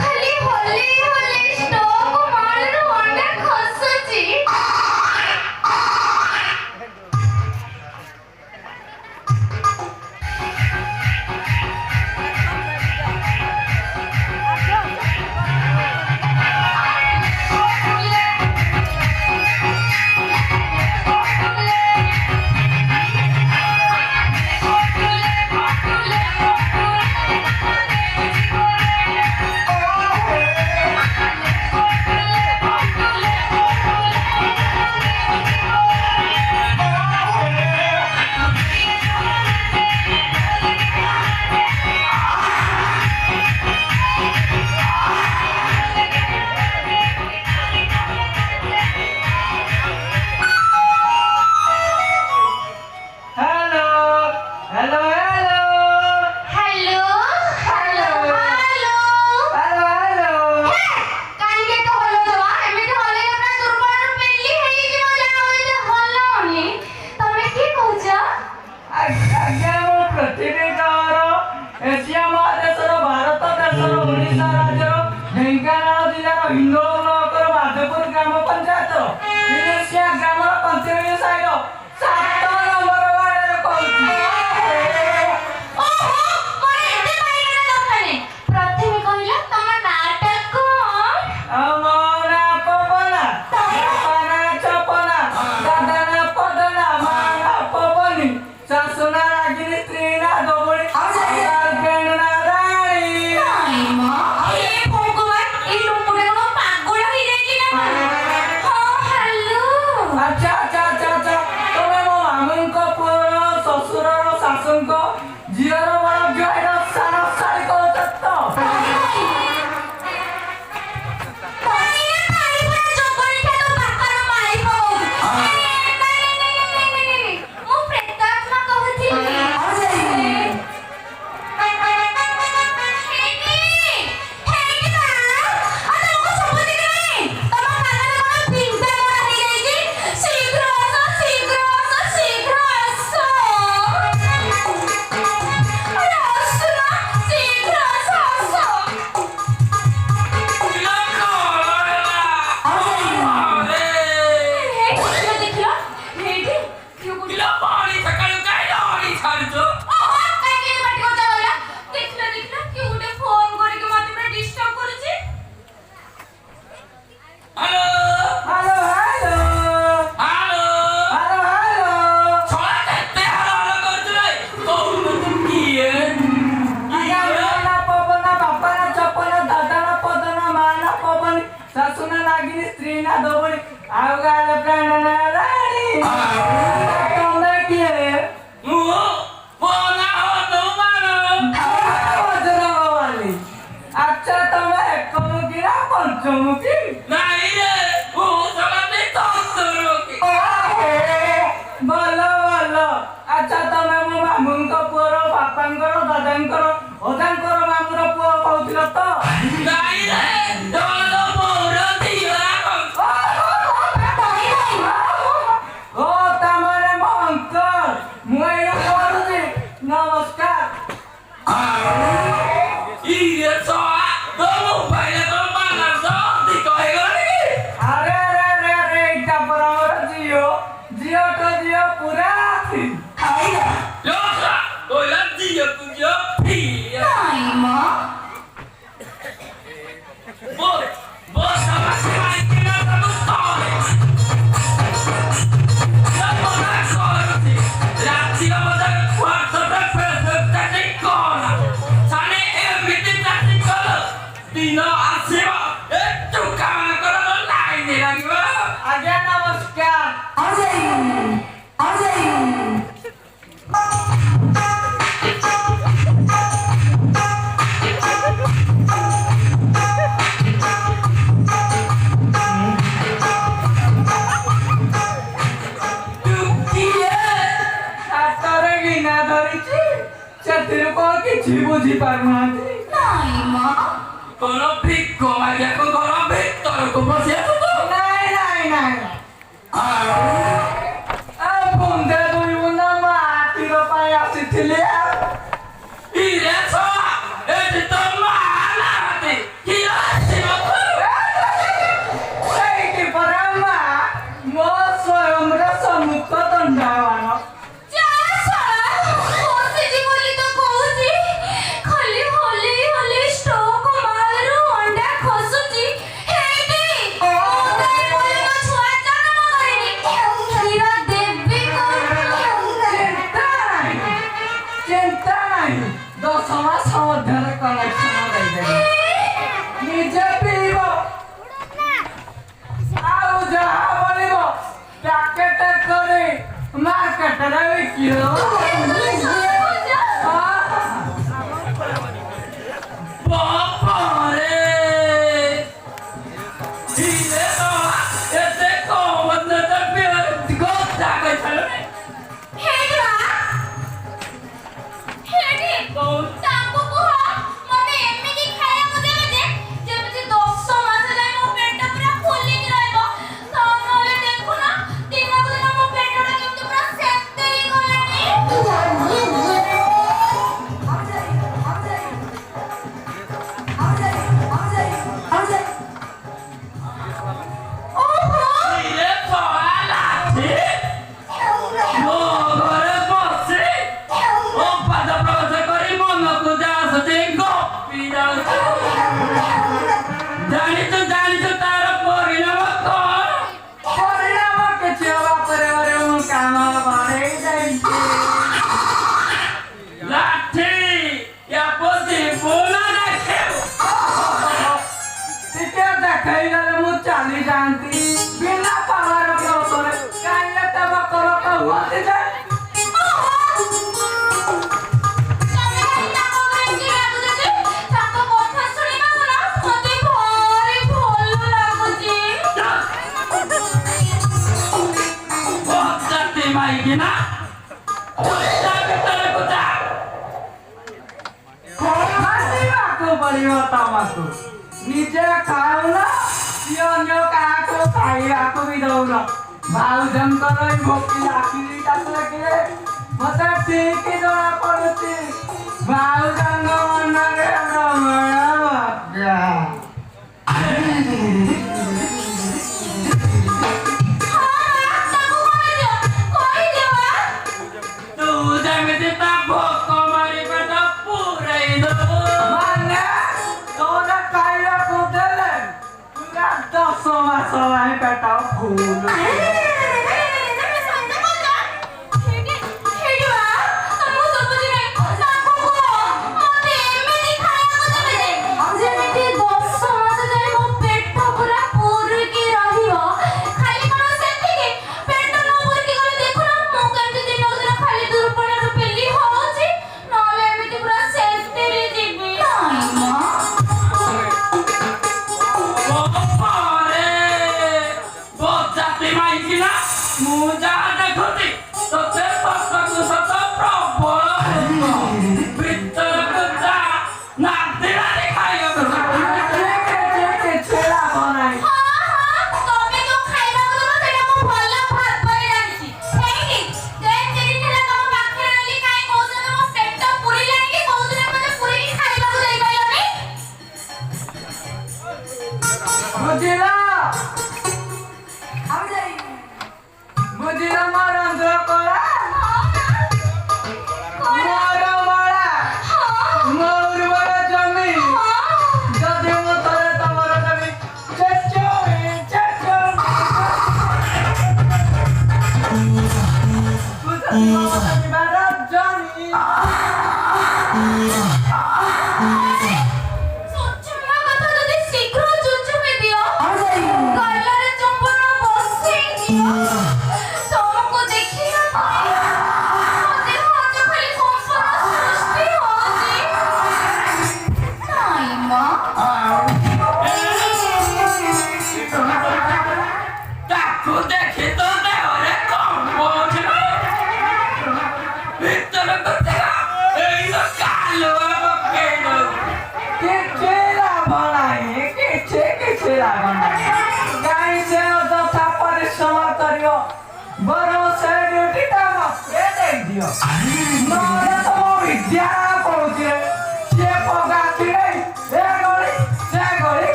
ଖାଲି ହଲେଇ ହଲେଇ ଷ୍ଟକ୍ ମାଳରୁ ଅଣ୍ଡା ଖସୁଛି। Ire so, e ti to mala ti. pakai kilo. Bapak re, ini tuh, itu kau bener tapi digoda kau cakap. ନିଜେ ଖାଉନ ଅନ୍ୟ କାହାକୁ ଖାଇବାକୁ ବି ଦଉନ ଭାଉଜଙ୍କର ଏଇ ଭୋକିଲା ଆଖିଟା ଦେଖିଲେ ମତେ ଠିକ ଜଣା ପଡୁଛି ଭାଉଜଙ୍କ ମନରେ ତୁ ଯେମିତି ତା ଭୋକ ମାରିବାଟା ପୁରେଇ ଦବୁ ମାନେ ତୋର ଖାଇବାକୁ ଦେଲେ ପୁରା 10 ମାସ ପାଇଁ ପେଟ ଫୁଲ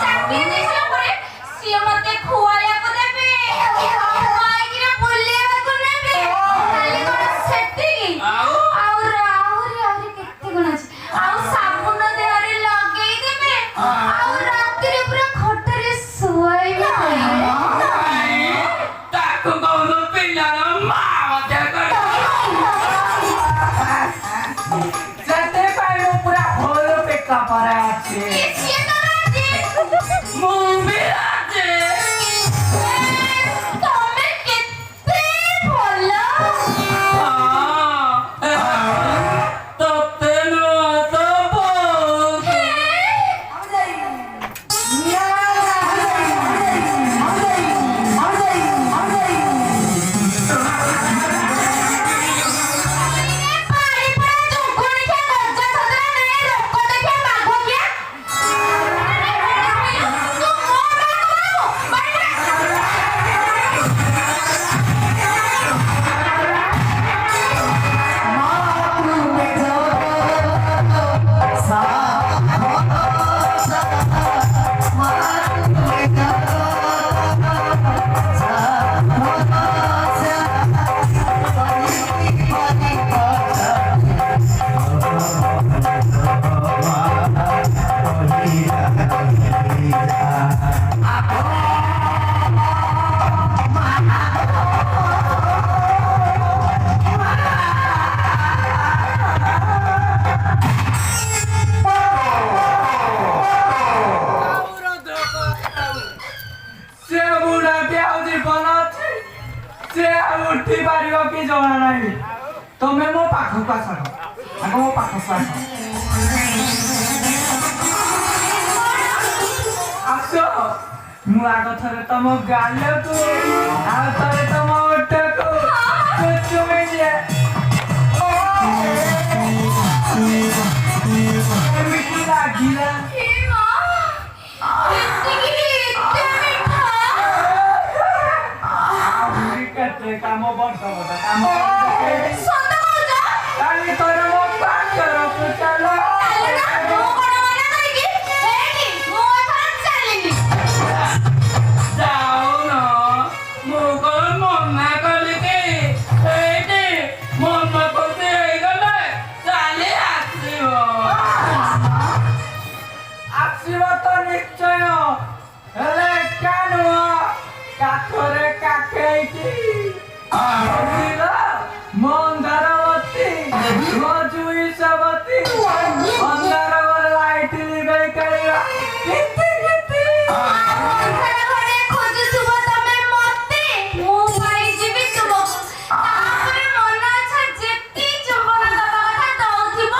ଚାକିରି ଦେଇସାରିଲା ପରେ ସିଏ ମତେ ଖୁଆଇବାକୁ ଦେବେ। ତାପରେ ଅଛି ସିଏ ତ ରାଜି। ମୁଁ ବି ରାଜି ତମେ କେତେ ଭଲ। ତତେ ନୁହଁ ତ ବୋଉ ପାଣି ପଡ଼ା ଜୁଗୁଣି ଖିଆ ଗଜା ସଦରା ନେ ଲୋକ ଦେଖିଆ ବାଘ ଖିଆ। ତୁ ମୋ ସେ ବୁଢ଼ାଟି ଆଉ ଜୀବନ ଅଛି ସେ ଆଉ ଉଠି ପାରିବ କି ଜଣା ନାହିଁ ତମେ ମୋ ପାଖକୁ ଆସ ଆଗ ମୋ ପାଖକୁ ଆସ ମୁଁ ଆଗ ଥରେ ତମ ଗାଲକୁ ଆଉ ଥରେ ତମ ଓଠକୁ ଚୁଚୁମି ଦିଏ ଏମିତି ଲାଗିଲା ହେ ମା ଏତିକିରେ ଏତେ ମିଠା। ଆହୁରି କେତେ କାମ ବଡ଼ ବଡ଼ କାମ କରିଦେବେ। ସତ କହୁଛ? କାଲି ତୋର ମୋ ପାଖରକୁ ଚାଲ ଚାଲ ନା, ମୁଁ କଣ ମନା କରିବି? ହେଇନି, ମୁଁ ଏଥର ଚାଲିନି। ଯାଉନ ମୁଁ କଣ ମନା କଲି କି ଏଇଠି ମନ ଖୁସି ହେଇଗଲେ ଚାଲି ଆସିବ ଆସିବ ତ ନିଶ୍ଚୟ ହେଲେ ଏକା ନୁହଁ କାଠରେ କାକେଇକି ବୁଝିଲ ମନ୍ଦାରବତୀ ମଜୁଇ ସବତୀ ଅନ୍ଧାର ଘରେ ଲାଇଟ୍ ଲିଭେଇ ଖେଳିବା କିତି କିତି ଅନ୍ଧାର ଘରେ ଖୋଜୁଥିବ ତମେ ମତେ, ମୁଁ ପାଇଯିବି ତୁମକୁ। ତାପରେ ମନ ଇଚ୍ଛା ଯେତିକି ଚୁମ୍ବନ ଦବା କଥା ଦଉଥିବ।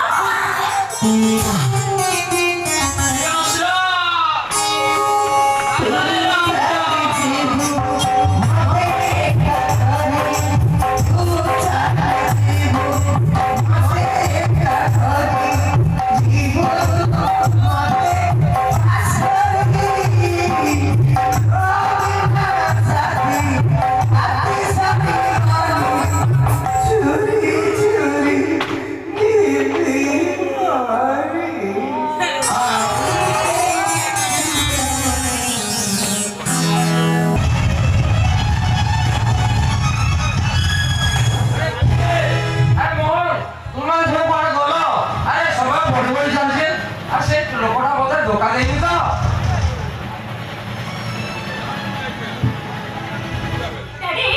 ଡାଡି,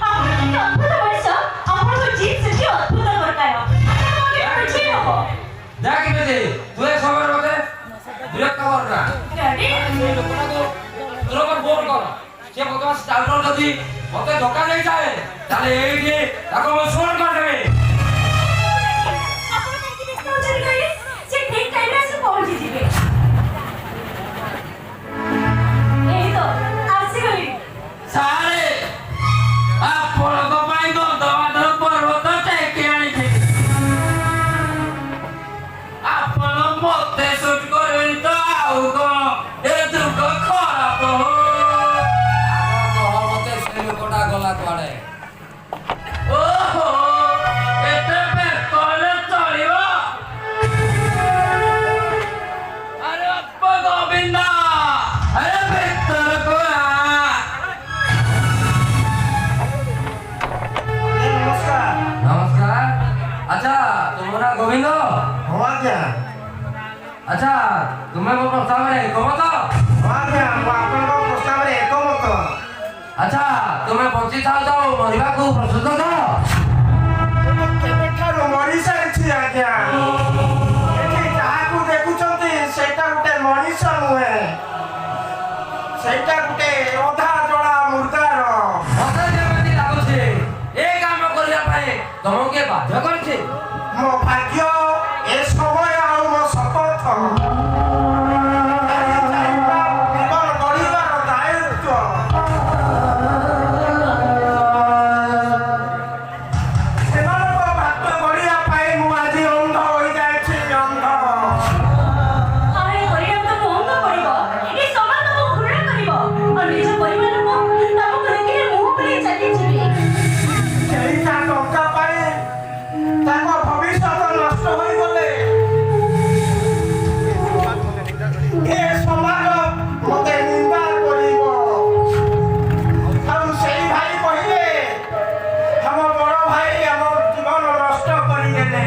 ଆପଣ ଏତେ ଅଦ୍ଭୁତ ମଣିଷ, ଆପଣଙ୍କ ଜିଦ୍ ସେଠି ଅଦ୍ଭୁତ ପ୍ରକାର। ଆପଣ ମୋତେ ବୁଝେଇ ହବ। মতে দোকান নেই যায় তাহলে এই যে তাকে শোন করবে ଆପଣ କାହିଁକି ବ୍ୟସ୍ତ ହଉଛନ୍ତି କହିଲେ? ସେ ଠିକ୍ ଟାଇମରେ ଆସି ପହଞ୍ଚିଯିବେ। ଏଇ ତ ଆସିଗଲି। ସାରେ ଆପଣଙ୍କ ପାଇଁ ଗନ୍ଧମାଧବ ପର୍ବତ ଟେକି ଆଣିଥିଲି ଆପଣ ମତେ ସୁଟ କରିବେନି ତ ଆଉ କଣ ଏ ଯୁଗ ଖରାପ ମତେ ସେ ଲୋକଟା ଗଲା କୁଆଡେ ଓହୋ ଏତେ ବ୍ୟସ୍ତ ହେଲେ ଚଳିବ ଆରେ ଅପ ଗୋବିନ୍ଦ ଆରେ ଭିତରକୁ ଆ नमस्कार अच्छा तुम ना गोविंद हो आज्ञा अच्छा तुम्हें वो प्रस्ताव रे एकमत हो आज्ञा ମୁଁ ଆପଣଙ୍କ ପ୍ରସ୍ତାବରେ ଏକମତ। अच्छा तुम्हें बंची थाओ तो मरिबा को प्रस्तुत तो ମୁଁ କେବେଠାରୁ ମରିସାରିଛି ଆଜ୍ଞା। ଏଠି ଯାହାକୁ ଦେଖୁଛନ୍ତି ମଣିଷ ନୁହେଁ ସେଇଟା ଗୋଟେ ଅଧା ଜଳା ମୁର୍ଦାର ମତେ ଯେମିତି ଲାଗୁଛି ଏ କାମ କରିବା ପାଇଁ ତମକୁ କିଏ ବାଧ୍ୟ କରିଛି? ମୋ ଭାଗ୍ୟ ଏ ସମୟ ଆଉ ମୋ ଶପଥ ଜୀବନ ଗଢ଼ିବାର ଦାୟିତ୍ୱ ସେମାନଙ୍କ ଭାଗ୍ୟ ଗଢ଼ିବା ପାଇଁ ମୁଁ ଆଜି ଅନ୍ଧ ହୋଇଯାଇଛି ଅନ୍ଧ ଆରେ ପରିଣାମ ତମକୁ ଅଙ୍ଗ ପଡ଼ିବ ଏ ସମାଜ ତମକୁ ଘୃଣା କରିବ ଆଉ ନିଜ ପରିବାର ଲୋକ ତମକୁ ଦେଖିଲେ ମୁହଁ ବୁଲେଇ ଚାଲିଯିବେ। ସେଇଟା ଟଙ୍କା ପାଇଁ ତାଙ୍କ ଭବିଷ୍ୟତ ନଷ୍ଟ ହୋଇଗଲେ ଏ ସମାଜ ମୋତେ ନିନ୍ଦା କରିବ ଆଉ ସେଇ ଭାଇ କହିବେ ଆମ ବଡ଼ ଭାଇ ଆମ ଜୀବନ ନଷ୍ଟ କରିଦେଲେ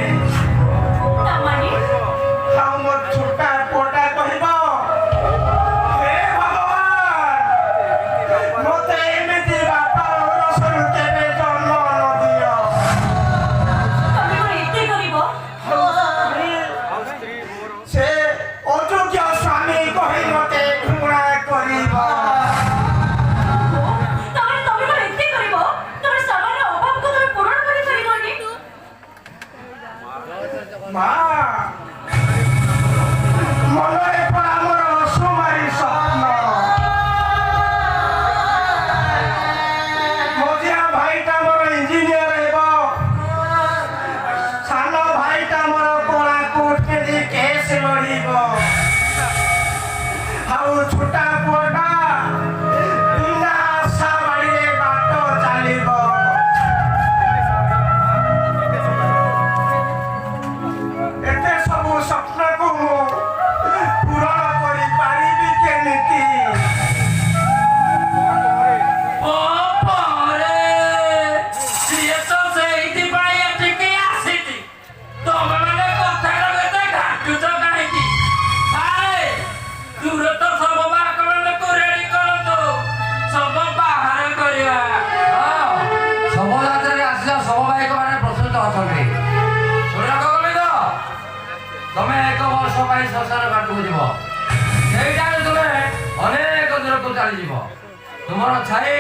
ତାମାନେ ଆଉ ମୋ ଛୋଟା ପୁଅଟା କହିବ ହେ ଭଗବାନ ମୋତେ ଏମିତି ବାପାର ଔରସରୁ କେବେ ଜନ୍ମ ନ ଦିଅ ତମେ କଣ ଏତେ କରିବ? ସେ ଅଯୋଗ୍ୟ ସ୍ୱାମୀ କହି ମୋତେ ଘୃଣା କରିବ ତମେ କଣ ଏତେ କରିବ? ତମର ସାମାନ୍ୟ ଅଭାବକୁ ତମେ ପୂରଣ କରିପାରିବନି? ମା ମନରେ ପରା ମୋର ସୁମାରୀ ସ୍ୱପ୍ନ ମଝିଆ ଭାଇଟା ମୋର ଇଞ୍ଜିନିୟର ହେବ ସାନ ଭାଇଟା ମୋର କଳା କୋଟ୍ ପିନ୍ଧି କେସ୍ ଲଢ଼ିବ ଆଉ ଛୋଟା ପୁଅଟା ବିନା ଆଶା ବାଡ଼ିରେ ବାଟ ଚାଲିବ ଏତେ ସବୁ ସ୍ୱପ୍ନକୁ ମୁଁ ପୂରଣ କରିପାରିବି କେମିତି ପରେ ସିଏ ତ ସେଇଥିପାଇଁ ଏଠିକି ଆସିଛି। ତମେମାନେ କଥାଟା କେତେ ଘାଟୁଛ କାହିଁକି? ଆରେ ଦୂର ତ ଶବ ବାହକମାନଙ୍କୁ ରେଡି କରନ୍ତୁ, ଶବ ବାହାର କରିବା। ଶବ ଯାତ୍ରାରେ ଆସିଲା ଶବ ବାହକମାନେ ପ୍ରସ୍ତୁତ ଅଛନ୍ତି। ଶୁଣିଲ ଗୋବିନ୍ଦ, ତମେ 1 ବର୍ଷ ପାଇଁ ଶ୍ମଶାନ ଘାଟକୁ ଯିବ। ସେଇଟାରେ ତୁମେ ଅନେକ ଦୂରକୁ ଚାଲିଯିବ। ତୁମର ଛାଇ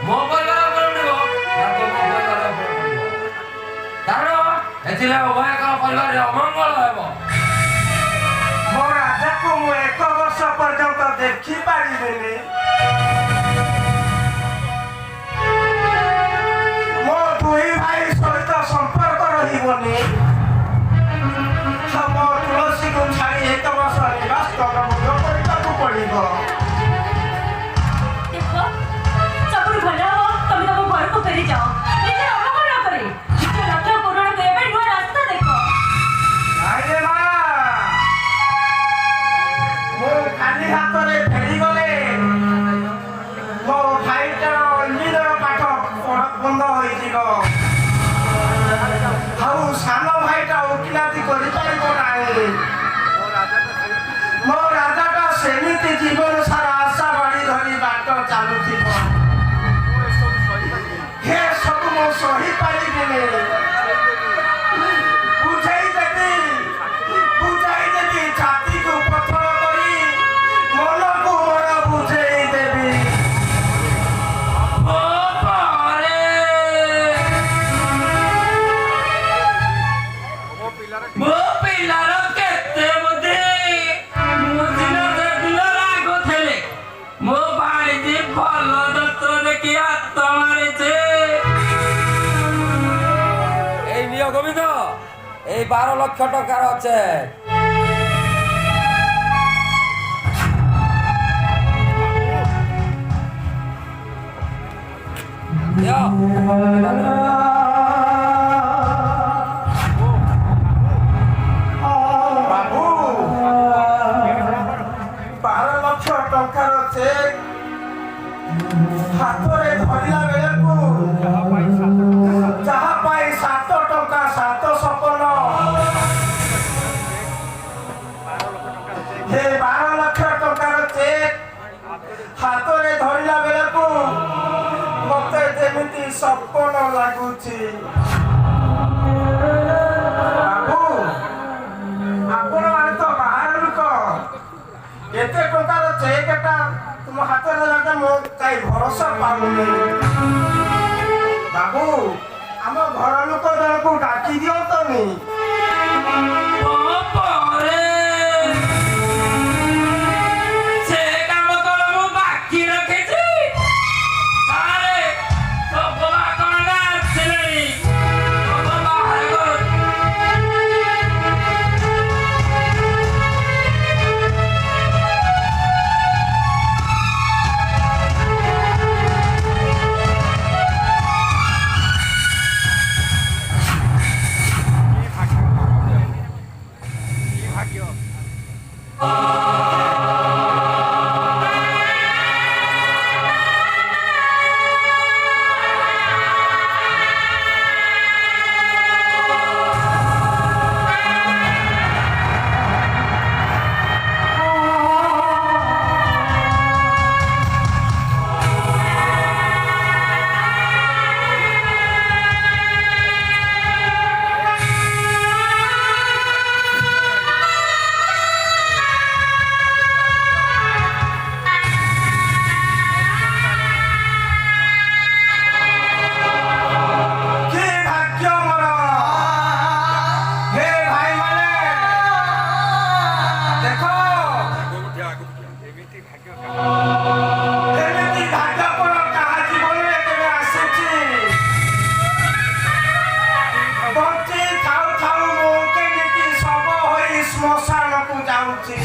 ମୋ ପରିବାର ଉପରେ ପଡ଼ିବ ନା ତୁମ ପରିବାର ଉପରେ ପଡ଼ିବ? କାରଣ ଏଥିରେ ଉଭୟଙ୍କର ପରିବାରରେ ଅମଙ୍ଗଳ ହେବ। ମୋ ରାଜାକୁ ମୁଁ 1 ବର୍ଷ ପର୍ଯ୍ୟନ୍ତ ଦେଖିପାରିବିନି ମୋ 2 ଭାଇ ସହିତ ସମ୍ପର୍କ ରହିବନି ମୋ ତୁଳସୀକୁ ଛାଡ଼ି 1 ବର୍ଷ ନିବାସ ତଳମୁଣ୍ଡ କରିବାକୁ ପଡ଼ିବ ଦେଖ ସବୁଠୁ ଭଲ ହବ ତମେ ତମ ଘରକୁ ଫେରିଯାଅ। ନିଜର ଅମଙ୍ଗଳ ନ କରି ନିଜ ଲକ୍ଷ୍ୟ ପୂରଣ କରିବା ପାଇଁ ନୂଆ ରାସ୍ତା ଦେଖ। ନାଇରେ ମା ମୁଁ ଖାଲି ହାତରେ ଫେରିଗଲେ ମୋ ଭାଇଟାର ଇଞ୍ଜିନିୟର ପାଠ ବନ୍ଦ ହୋଇଯିବ ଆଉ ସାନ ଭାଇଟା ଓକିଲାତି କରିପାରିବ ନାହିଁ ମୋ ରାଜାଟା ସେମିତି ଜୀବନ ସାରା ଆଶା ବାଡ଼ି ଧରି ବାଟ ଚାଲୁଥିବ ହେ ସବୁ ମୁଁ ସହିପାରିବିନି ବୁଝାଇ ଦେବି ଛାତିକୁ ପଥର କରି ମନକୁ ମୋର ବୁଝେଇ ଦେବି ପରେ ମୋ ପିଲାର କେତେ ବୁଦ୍ଧି। ମୁଁ ଦିନ ସେଦିନ ରାଗୁଥିଲି, ମୋ ଭାଇଟି ଭଲ ଦତ୍ର ଦେଖି ହାତ ମାରିଛି। ଏଇ ନିଅ ଗୋବିନ୍ଦ, ଏଇ 12 ଲକ୍ଷ ଟଙ୍କାର ଚେକ୍। ବାବୁ 12 ଲକ୍ଷ ଟଙ୍କାର ଚେକ୍ ହାତରେ ଧରିଲା ବେଳକୁ ଯାହା ପାଇଁ 7 ଟଙ୍କା 7 ସପନ ହେ 12 ଲକ୍ଷ ଟଙ୍କାର ଚେକ୍ ହାତରେ ଧରିଲା ବେଳକୁ ମତେ ଯେମିତି ସପନ ଲାଗୁଛି ବାବୁ ଆପଣମାନେ ତ ବାହାର ଲୋକ କେତେ ପାଉନି। ବାବୁ ଆମ ଘର ଲୋକ ଜଣକୁ ଡାକି ଦିଅନ୍ତନି। ପରେ ସେ କାମ କର ମୁଁ ବାକି ରଖିଛି। ଆରେ ସବୁ ବାକଣା ଆସିଲେଣି ସବୁ ବାହାରକୁ। କି ଭାଗ୍ୟ ମୋର। ହେ ଭାଇମାନେ ଦେଖ ଏମିତି ଭାଗ୍ୟ କଣ କାହା ଜୀବନରେ କେବେ ଆସିଛି? ବଞ୍ଚି ଥାଉ ଥାଉ ମୁଁ କେମିତି ଶବ ହୋଇ ଶ୍ମଶାନକୁ ଯାଉଛି।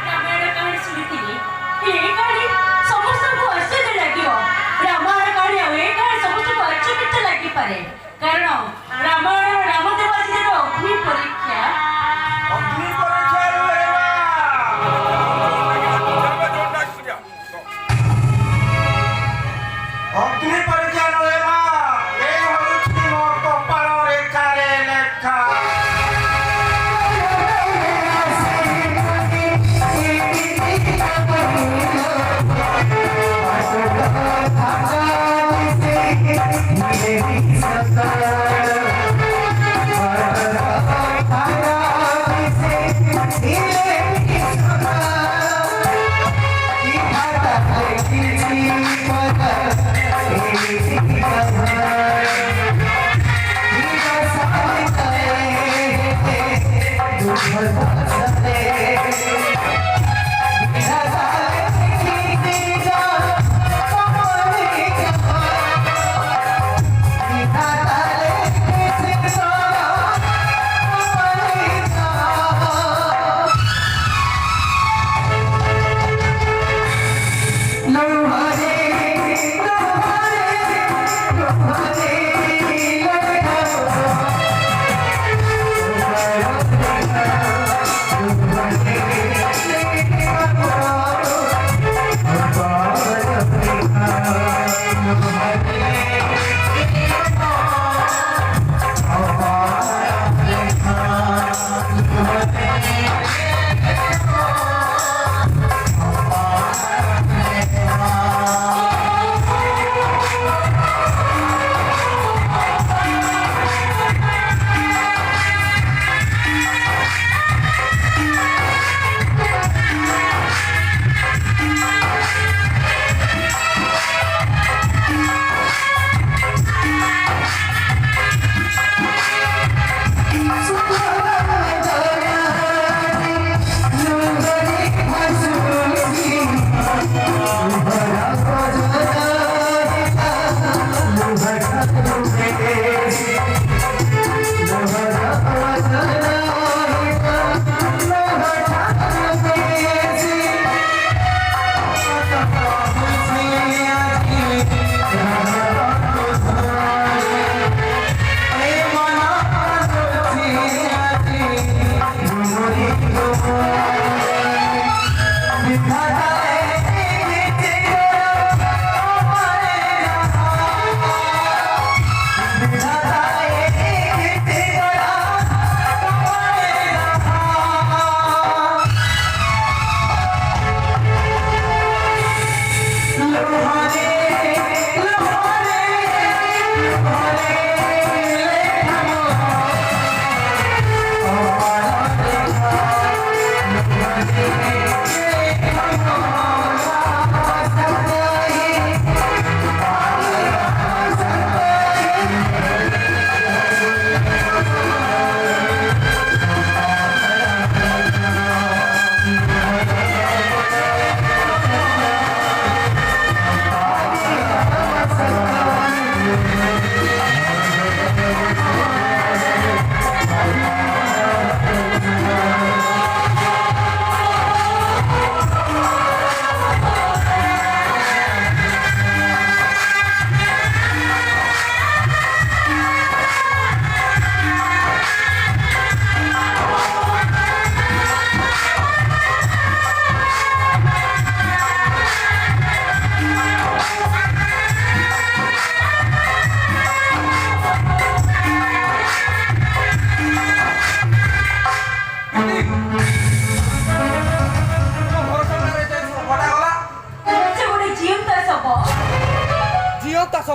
ରାମାୟଣ କାହାଣୀ ଶୁଣିଥିଲି ଏ କାହାଣୀ ସମସ୍ତଙ୍କୁ ଆଶ୍ଚର୍ଯ୍ୟ ଲାଗିବ। ରାମାୟଣ କାହାଣୀ ଆଉ ଏ କାହାଣୀ ସମସ୍ତଙ୍କୁ ଆଚମ୍ବିତ ଲାଗିପାରେ, କାରଣ ରାମାୟଣର ରାମଦେବ ଆଜି ଦେବ ଅଗ୍ନି ପରୀକ୍ଷା। ଅଗ୍ନି ପରୀକ୍ଷାରୁ ହେବା। ଅଗ୍ନି ପରୀକ୍ଷା ନହେବା ଏ ହେଉଛି ମୋ କପାଳ ରେଖାରେ ଲେଖା।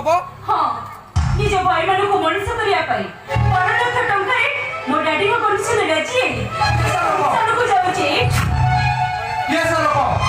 ହବ ହଁ ନିଜ ଭାଇମାନଙ୍କୁ ମଣିଷ କରିବା ପାଇଁ 12 ଲକ୍ଷ ଟଙ୍କାରେ ମୋ ଡାଡିଙ୍କ କଣ୍ଡିସନରେ ଅଛି ସାନକୁ ଯାଉଛି କିଏ ସେ ଲୋକ